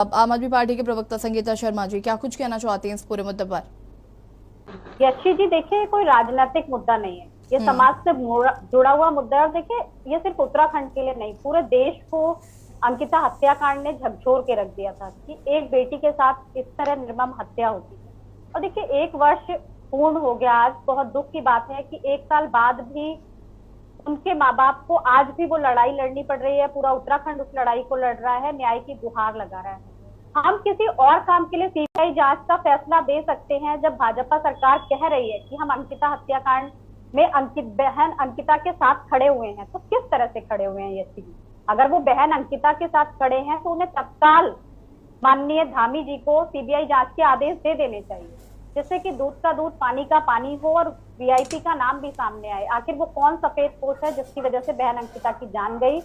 अब आम आदमी पार्टी के प्रवक्ता संगीता शर्मा जी क्या कुछ कहना चाहती हैं इस पूरे मुद्दे पर? यशी जी देखिए, कोई राजनीतिक मुद्दा नहीं है, ये समाज से जुड़ा हुआ मुद्दा है। और देखिए, ये सिर्फ उत्तराखंड के लिए नहीं, पूरे देश को अंकिता हत्याकांड ने झकझोर के रख दिया था कि एक बेटी के साथ इस तरह निर्मम हत्या होती है। और देखिए, 1 वर्ष पूर्ण हो गया आज। बहुत दुख की बात है कि 1 साल बाद भी उनके माँ बाप को आज भी वो लड़ाई लड़नी पड़ रही है। पूरा उत्तराखंड उस लड़ाई को लड़ रहा है, न्याय की गुहार लगा रहा है। हम किसी और काम के लिए सीबीआई जांच का फैसला दे सकते हैं जब भाजपा सरकार कह रही है कि हम अंकिता हत्याकांड में बहन अंकिता के साथ खड़े हुए हैं। तो किस तरह से खड़े हुए हैं ये चीज? अगर वो बहन अंकिता के साथ खड़े हैं तो उन्हें तत्काल माननीय धामी जी को सीबीआई जांच के आदेश दे देने चाहिए, जिससे कि दूध का दूध पानी का पानी हो और वीआईपी का नाम भी सामने आए। आखिर वो कौन सफेद पोश है जिसकी वजह से बहन अंकिता की जान गई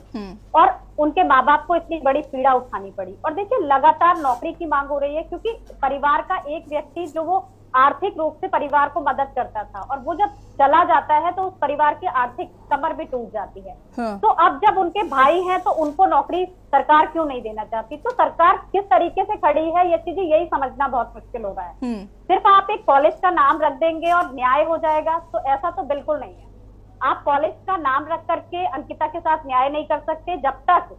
और उनके माँ बाप को इतनी बड़ी पीड़ा उठानी पड़ी। और देखिए, लगातार नौकरी की मांग हो रही है, क्योंकि परिवार का एक व्यक्ति जो वो आर्थिक रूप से परिवार को मदद करता था और वो जब चला जाता है तो उस परिवार की आर्थिक कमर भी टूट जाती है। तो अब जब उनके भाई हैं तो उनको नौकरी सरकार क्यों नहीं देना चाहती? तो सरकार किस तरीके से खड़ी है ये चीजें यही समझना बहुत मुश्किल हो रहा है। सिर्फ आप एक कॉलेज का नाम रख देंगे और न्याय हो जाएगा, तो ऐसा तो बिल्कुल नहीं है। आप कॉलेज का नाम रख करके अंकिता के साथ न्याय नहीं कर सकते जब तक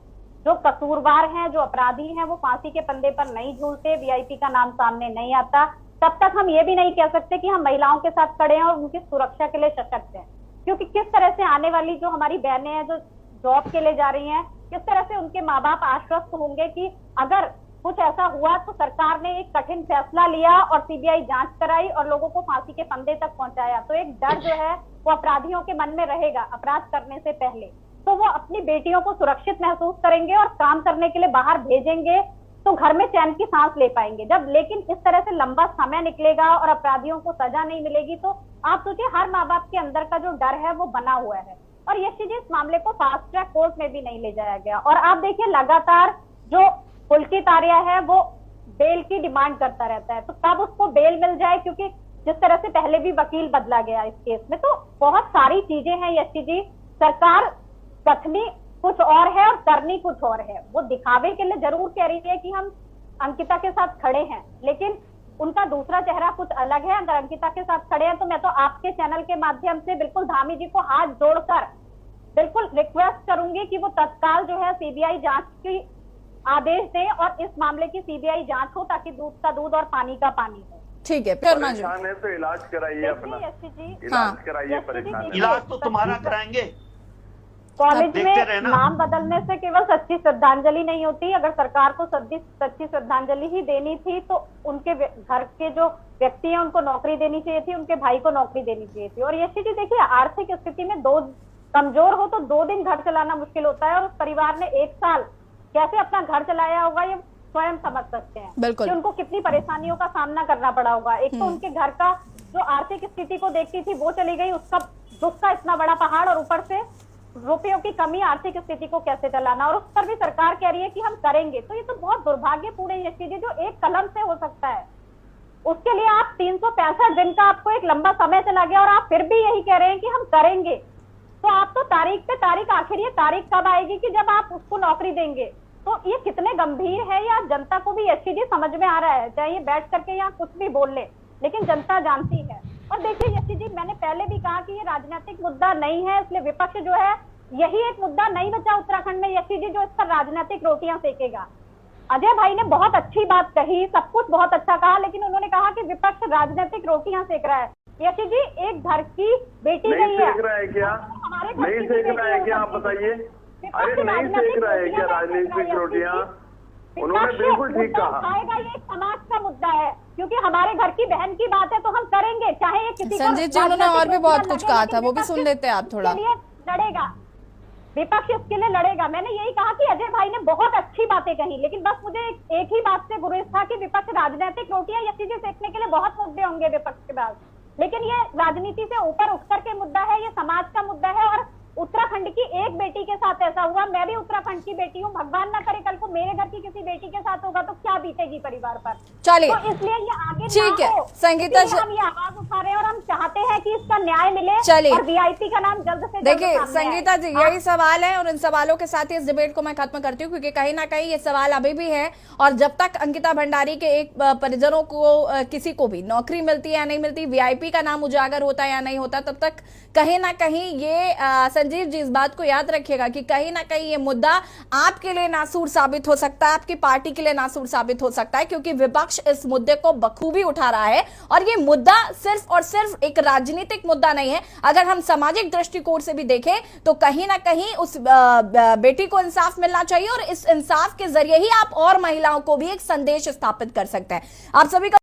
जो कसूरवार हैं, जो अपराधी हैं, वो फांसी के फंदे पर नहीं झूलते, वीआईपी का नाम सामने नहीं आता। तब तक हम ये भी नहीं कह सकते कि हम महिलाओं के साथ खड़े हैं और उनकी सुरक्षा के लिए सशक्त हैं। क्योंकि किस तरह से आने वाली जो हमारी बहनें हैं जो जॉब के लिए जा रही हैं, किस तरह से उनके माँ बाप आश्वस्त होंगे कि अगर कुछ ऐसा हुआ तो सरकार ने एक कठिन फैसला लिया और सीबीआई जांच कराई और लोगों को फांसी के फंदे तक पहुंचाया। तो एक डर जो है वो अपराधियों के मन में रहेगा अपराध करने से पहले, तो वो अपनी बेटियों को सुरक्षित महसूस करेंगे और काम करने के लिए बाहर भेजेंगे तो घर में चैन की सांस ले पाएंगे। जब लेकिन इस तरह से लंबा समय निकलेगा और अपराधियों को सजा नहीं मिलेगी, तो आप सोचिए हर माँ बाप के अंदर का जो डर है वो बना हुआ है। और ये चीजें इस मामले को फास्ट ट्रैक कोर्ट में भी नहीं ले जाया गया। और आप देखिए, लगातार जो पुलकित आर्या है वो बेल की डिमांड करता रहता है, तो कब उसको बेल मिल जाए? क्योंकि जिस तरह से पहले भी वकील बदला गया इस केस में, तो बहुत सारी चीजें हैं यशी जी। सरकार कथनी कुछ और है और करनी कुछ और है। वो दिखावे के लिए जरूर कह रही है कि हम अंकिता के साथ खड़े हैं, लेकिन उनका दूसरा चेहरा कुछ अलग है। अगर अंकिता के साथ खड़े हैं तो मैं तो आपके चैनल के माध्यम से बिल्कुल धामी जी को हाथ जोड़कर बिल्कुल रिक्वेस्ट करूंगी कि वो तत्काल जो है सीबीआई जांच की आदेश दें और इस मामले की सीबीआई जांच हो, ताकि दूध का दूध और पानी का पानी हो। ठीक है, परेशान है तो इलाज कराइए अपना, इलाज कराइए। परेशान इलाज तो तुम्हारा कराएंगे। कॉलेज में नाम बदलने से केवल सच्ची श्रद्धांजलि नहीं होती। अगर सरकार को सच्ची श्रद्धांजलि ही देनी थी तो उनके घर के जो व्यक्ति हैं उनको नौकरी देनी चाहिए थी, उनके भाई को नौकरी देनी चाहिए थी। और ये चीज देखिए, आर्थिक स्थिति में दो कमजोर हो तो 2 दिन घर चलाना मुश्किल होता है, और उस परिवार ने 1 साल कैसे अपना घर चलाया होगा ये स्वयं समझ सकते हैं कि उनको कितनी परेशानियों का सामना करना पड़ा होगा। एक तो उनके घर का जो आर्थिक स्थिति को देखती थी वो चली गई, उसका दुख का इतना बड़ा पहाड़, और ऊपर से रुपयों की कमी, आर्थिक स्थिति को कैसे चलाना, और उस पर भी सरकार कह रही है कि हम करेंगे। तो ये तो बहुत दुर्भाग्यपूर्ण है ये चीजें जो एक कलम से हो सकता है, उसके लिए आप 365 दिन का आपको एक लंबा समय चला गया और आप फिर भी यही कह रहे हैं कि हम करेंगे। तो आप तो तारीख पे तारीख, आखिर ये तारीख कब आएगी कि जब आप उसको नौकरी देंगे? तो ये कितने गंभीर है, या जनता को भी अच्छी चीज समझ में आ रहा है? चाहे ये बैठ करके यहाँ कुछ भी बोल ले, लेकिन जनता जानती है। और देखिए यशी जी, मैंने पहले भी कहा कि ये राजनीतिक मुद्दा नहीं है, इसलिए विपक्ष जो है यही एक मुद्दा नहीं बचा उत्तराखंड में यशी जी जो इस पर राजनीतिक रोटियां सेकेगा। अजय भाई ने बहुत अच्छी बात कही, सब कुछ बहुत अच्छा कहा, लेकिन उन्होंने कहा कि विपक्ष राजनीतिक रोटियां सेक रहा है। यशी जी, एक घर की बेटी गई है, सेक रहा है क्या? नहीं सेक रहा है क्या? आप बताइए। अरे नहीं सेक रहा है क्या राजनीतिक रोटियां? उन्होंने बिल्कुल ठीक कहा। आएगा, ये एक समाज का मुद्दा है, क्योंकि हमारे घर की बहन की बात है तो हम करेंगे, चाहे ये किसी संजीत जी उन्होंने और भी बहुत कुछ कहा था, वो भी सुन लेते हैं आप थोड़ा। लड़ेगा विपक्ष, इसके लिए लड़ेगा। मैंने यही कहा कि अजय भाई ने बहुत अच्छी बातें कही, लेकिन बस मुझे एक ही बात से गुरेज था कि विपक्ष राजनीतिक रोटियां ये चीजें सेकने के लिए बहुत मुद्दे होंगे विपक्ष के पास, लेकिन ये राजनीति से ऊपर उठ करके मुद्दा है, ये समाज का मुद्दा है। और उत्तराखंड की एक बेटी के साथ ऐसा हुआ, मैं भी उत्तराखंड की बेटी हूँ, भगवान ना करे कल को मेरे घर की किसी बेटी के साथ होगा तो क्या बीतेगी परिवार पर। चलिए, तो इसलिए ये आगे ठीक है ना हो, संगीता इसलिए हम ये आवाज उठा रहे हैं और हम चाहते हैं कि इसका न्याय मिले चलिए। और वीआईपी का नाम जल्द से जल्द देखिए सामने आए। संगीता जी, यही सवाल है और इन सवालों के साथ ही इस डिबेट को मैं खत्म करती हूँ, क्योंकि कहीं ना कहीं ये सवाल अभी भी है और जब तक अंकिता भंडारी के एक परिजनों को किसी को भी नौकरी मिलती है या नहीं मिलती, वीआईपी का नाम उजागर होता है या नहीं होता, तब तक कहीं ना कहीं ये संजीव जी इस बात को याद रखिएगा कि कहीं ना कहीं ये मुद्दा आपके लिए नासूर साबित हो सकता है, आपकी पार्टी के लिए नासूर साबित हो सकता है, क्योंकि विपक्ष इस मुद्दे को बखूबी उठा रहा है और ये मुद्दा सिर्फ और सिर्फ एक राजनीतिक मुद्दा नहीं है। अगर हम सामाजिक दृष्टिकोण से भी देखें तो कहीं ना कहीं उस बेटी को इंसाफ मिलना चाहिए और इस इंसाफ के जरिए ही आप और महिलाओं को भी एक संदेश स्थापित कर सकते हैं। आप सभी का